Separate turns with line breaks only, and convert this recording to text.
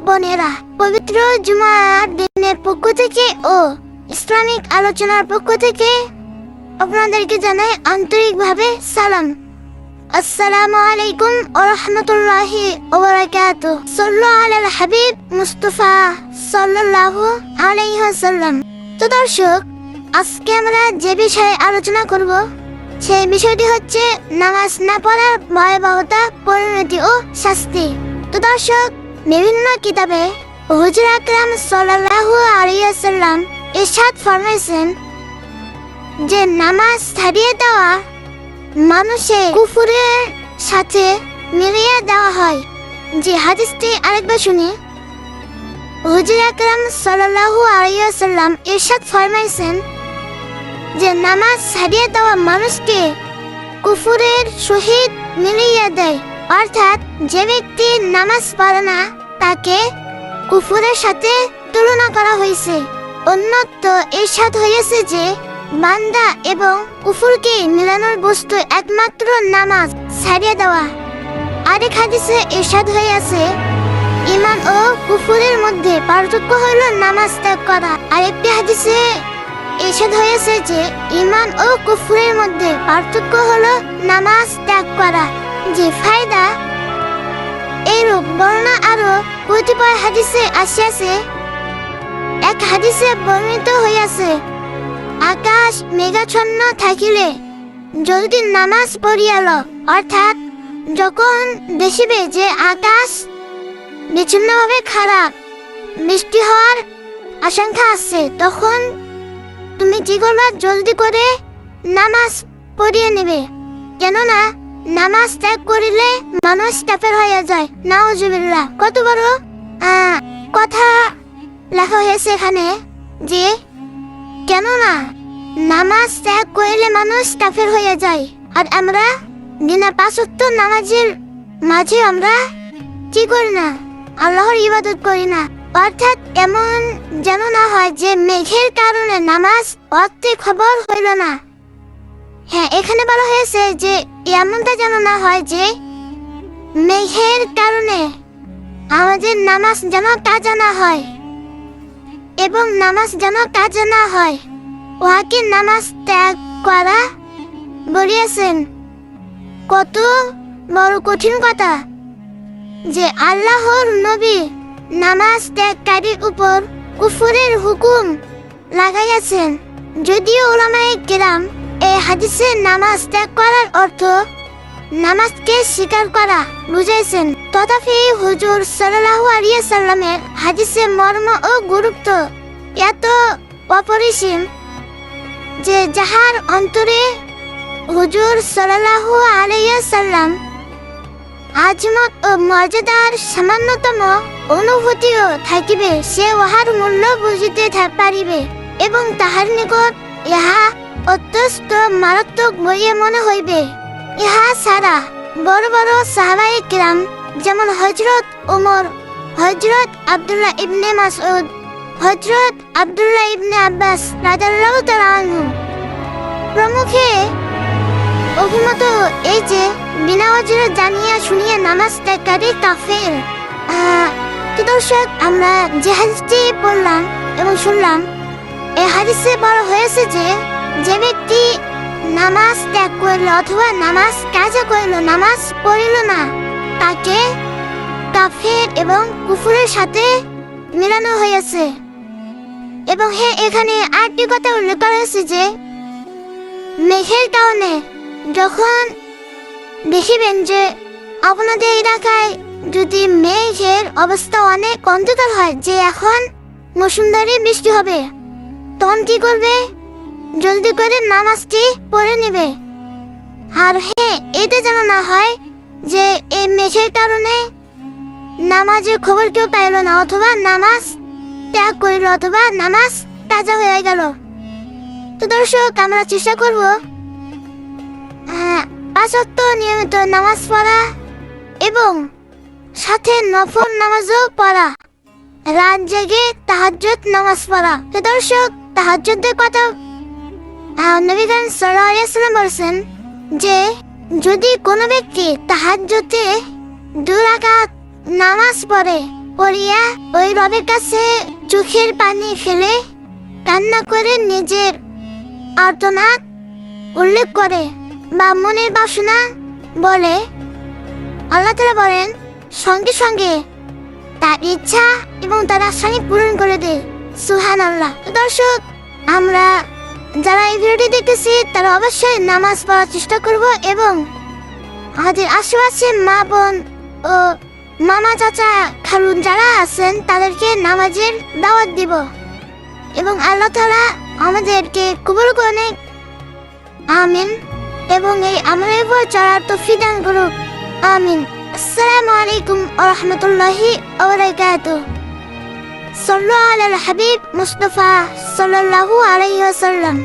বোনেরা, পবিত্র জুমার দিনের পক্ষ থেকে ও ইসলামিক আলোচনার পক্ষ থেকে আপনাদেরকে জানাই আন্তরিকভাবে সালাম। আসসালামু আলাইকুম ওয়া রাহমাতুল্লাহি ওয়া বারাকাতুহু। সাল্লু আলাল হাবিব মুস্তাফা সাল্লাল্লাহু আলাইহি ওয়াসাল্লাম। তো দর্শক, আজকে আমরা যে বিষয়ে আলোচনা করব সেই বিষয়টি হচ্ছে নামাজ না পড়ার ভয়াবহতা, পরিণতি ও শাস্তি। তো দর্শক, বিভিন্ন কিতাবে হুজুর আকরাম সাল্লাল্লাহু আলাইহি ওয়াসাল্লাম ইরশাদ ফরমাইছেন যে নামাজ ছাড়িয়ে দেওয়া মানুষের কুফরের সাথে মিলিয়ে দেওয়া হয়। যে হাদিসটি আরেকবার শুনি। হুজুর আকরাম সাল্লাল্লাহু আলাইহি ওয়াসাল্লাম ইরশাদ ফরমাইছেন যে নামাজ ছাড়িয়ে দেওয়া মানুষকে কুফরের সহিত মিলিয়ে দেয়, অর্থাৎ যে ব্যক্তি নামাজ পড়ে না তাকে কুফরের সাথে তুলনা করা হয়েছে। অন্যত্র ইরশাদ হয়েছে যে বান্দা এবং কুফরকে মিলানোর বস্তু একমাত্র নামাজ ছাড়িয়ে দেওয়া। আরেক হাদিসে ইরশাদ হয়েছে ঈমান ও কুফরের মধ্যে পার্থক্য হলো নামাজ ত্যাগ করা। আরেকটি হাদিসে ইরশাদ হয়েছে যে ঈমান ও কুফরের মধ্যে পার্থক্য হলো নামাজ ত্যাগ করা। যে ফায়দা এইরূপ বর্ণনা আরো কতিপয় হাদিসে আসিয়াছে। এক হাদিসে বর্ণিত হইয়াছে, আকাশ মেঘাচ্ছন্ন থাকিলে যদি নামাজ পড়িয়াল, অর্থাৎ যখন দেখিবে যে আকাশ বিচ্ছিন্নভাবে খারাপ, বৃষ্টি হওয়ার আশঙ্কা আছে, তখন তুমি কি করবা? জলদি করে নামাজ পড়িয়ে নেবে। কেননা নামাজ ত্যাগ করিলে মানুষ কাফের হয়ে যায়। নাউজুবিল্লাহ। কত বড় কথা লেখা হয়েছে এখানে যে কেননা নামাজ ত্যাগ করিলে মানুষ কাফের হয়ে যায়। আর আমরা দিনা ৫ ওয়াক্ত নামাজের মাঝে আমরা কি করি না? আল্লাহর ইবাদত করি না। অর্থাৎ এমন যেন না হয় যে মেঘের কারণে নামাজ অর্থে খবর হইল না। হ্যাঁ, এখানে বলা হয়েছে যে এমনটা যেন না হয় যে মেঘের কারণে আমাদের নামাজ যেন কাজা না হয়, এবং নামাজ যেন কাজা না হয় উহাকে নামাজ ত্যাগ করা বলিয়েছেন। কত বড় কঠিন কথা যে আল্লাহর নবী নামাজ ত্যাগকারীর উপর কুফরের হুকুম লাগাইয়াছেন। যদিও উলামায়ে কেরাম এই হাদিসে নামাজ ত্যাগ করার অর্থ নামাজকে স্বীকার করা বুঝাইছেন, তথাপি হুজুর সাল্লাল্লাহু আলাইহি ওয়াসাল্লামের হাদিসে মর্ম ও গুরুত্ব এত অপরিসীম যে যাহার অন্তরে হুজুর সাল্লাল্লাহু আলাইহি ওয়াসাল্লাম আজমত ও মর্যাদার সামান্যতম অনুভূতিও থাকিবে, সে উহার মূল্য বুঝিতে পারিবে এবং তাহার নিকট ইহা অত্যন্ত মারাত্মক বলিয়া মনে হইবে। ইহা ছাড়া বড় বড় সাহাবায়ে কিরাম যেমন হযরত ওমর, হযরত আব্দুল্লাহ ইবনে মাসউদ, হযরত আব্দুল্লাহ ইবনে আব্বাস রাদিয়াল্লাহু তাআলা আনহু প্রমুখে অভিমত এই যে বিনা ওজরে জানিয়া শুনিয়া নামাজ ত্যাগকারী কাফের। তো দর্শক, আমরা যে হাদিসটি পড়লাম এবং শুনলাম, এই হাদিসে বলা হয়েছে যে যে ব্যক্তি নামাজ ত্যাগ করল অথবা নামাজ কাজা করল, নামাজ পড়িল না, তাকে কাফের এবং কুফরের সাথে মিলানো হয়েছে। এবং হ্যাঁ, এখানে আরেকটি কথা উল্লেখ করা হয়েছে যে মেঘের কারণে যখন দেখিবেন যে আপনাদের এলাকায় যদি মেঘের অবস্থা অনেক অন্ধকার হয় যে এখন মৌসুমধারী বৃষ্টি হবে, তখন কি করবে? জলদি করে নামাজটি পড়ে নেবে। আর হ্যাঁ, এটা যেন না হয় যে এই মেঘের কারণে নামাজের খবর কেউ পাইল না, অথবা নামাজ ত্যাগ করিল, অথবা নামাজ কাজা হয়ে গেল। তো দর্শক, আমরা চেষ্টা করব ৫ ওয়াক্ত নিয়মিত নামাজ পড়া এবং সাথে নফল নামাজও পড়া, রাত জেগে তাহাজ্জুদ নামাজ পড়া। তো দর্শক, তাহাজ্জুদের কথা নবী করিম সাল্লাল্লাহু আলাইহি ওয়াসাল্লাম বলেছেন যে যদি কোনো ব্যক্তি তাহাজ্জুদে 2 রাকাত নামাজ পড়ে পড়িয়া ওই রবের কাছে চোখের পানি ফেলে কান্না করে নিজের আর্তনাদ উল্লেখ করে বা মনের বাসনা বলে, আল্লাহ তাআলা বলেন সঙ্গে সঙ্গে তার ইচ্ছা এবং তার আশানি পূরণ করে দেয়। সুবহানাল্লাহ। দর্শক, আমরা যারা এই ভিডিওটি দেখতেছি তারা অবশ্যই নামাজ পড়ার চেষ্টা করব এবং আমাদের আশেপাশে মা বোন ও মামা চাচা খালুন যারা আছেন তাদেরকে নামাজের দাওয়াত দিব এবং আল্লাহ তাআলা আমাদেরকে কবুল করে। আমিন। এবং এই আমলের উপর চলার তৌফিক দান করুক। আমিন। আসসালামু আলাইকুম ওয়া রাহমাতুল্লাহি ওয়া বারাকাতুহু। সাল্লু আলাল হাবিব মুস্তাফা সাল্লাল্লাহু আলাইহি ওয়াসাল্লাম।